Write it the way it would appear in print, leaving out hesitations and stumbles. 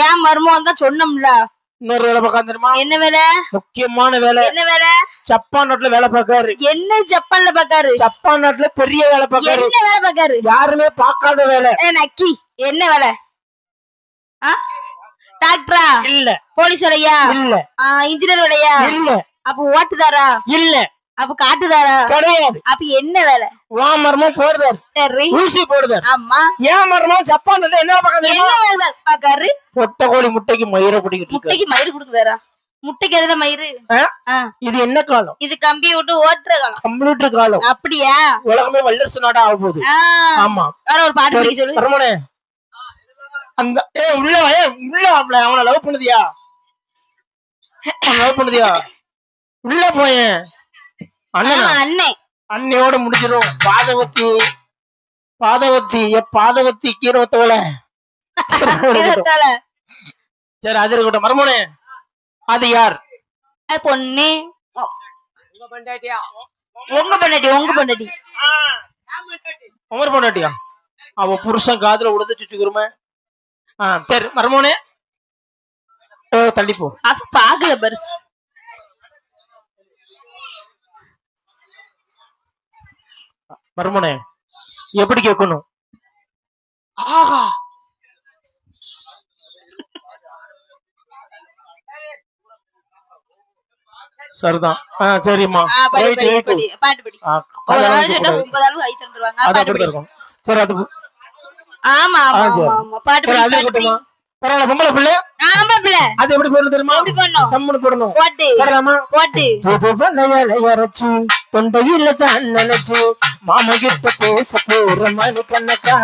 ஏன் மருமகன் தான் சொன்னோம்ல. இன்னொரு வேலை பார்க்க தெரியுமா? என்ன வேலை? முக்கியமான வேலை. என்ன வேலை? ஜப்பான் நாட்டுல வேலை பார்க்காரு. என்ன ஜப்பான்ல பாக்காரு? ஜப்பான் நாட்டுல பெரிய வேலை பார்க்காரு. என்ன வேலை பாக்காரு? யாருமே பார்க்காத வேலை. நக்கி என்ன வேலை? டாக்டரா இல்ல. போலீஸ் வேலையா இல்ல. இன்ஜினியர் வேலையா இல்ல. அப்ப ஓட்டுதாரா இல்ல. அப்ப காட்டுதாரா கிடையாது. அப்ப என்ன வேலை? மரமும் போடுறாரு. சரி. ஊசி போடுறாரு. ஆமா. ஏன் மரமும் ஜப்பான் என்ன பாக்காரு? பொட்டை கோழி முட்டைக்கு மயிரை பிடிக்கிட்டு முட்டைக்கு மயிறு கொடுக்குதாரா? முட்டைக்கு எதுல மயிறு? இது என்ன காலம்? இது கம்பியை விட்டு ஓட்டுற காலம். கம்ப்யூட்டர் காலம். அப்படியா? உலகமே வல்லரசு நாடா ஆக போகுது. ஆமா. வேற ஒரு பாட்டு படிக்க சொல்லு. பரமனே அந்த உள்ள அவனை லவ் பண்ணுதியா? லவ் பண்ணுதியா? உள்ள போயேன். அன்னையோட முடிஞ்சிடும். பாதவத்தி கீரவத்தோல. சரி அது இருக்கட்டும். மர்மோனே அது யார்? பொண்ணு. உங்க பொண்டாட்டி. உமர் பொண்டாட்டியா? அவ புருஷன் காதுல உடுத்து சுச்சுக்குருமே. சரி மர்மோனே தள்ளிப்போ. பாக்கல பரிசு. மர்மோனே எப்படி கேட்கணும்? ஆஹா சரிதான். சரிம்மா. சரி அது ஆமா பாட்டு. பரவாயில்ல. பொம்பளை பிள்ளை. அது எப்படி போடணும் தெரியுமா? சம்மனு போடணும். இறச்சி தொண்டையில தான் நினைச்சு மாமா கிட்ட பேச போற மணி கண்ணக்கா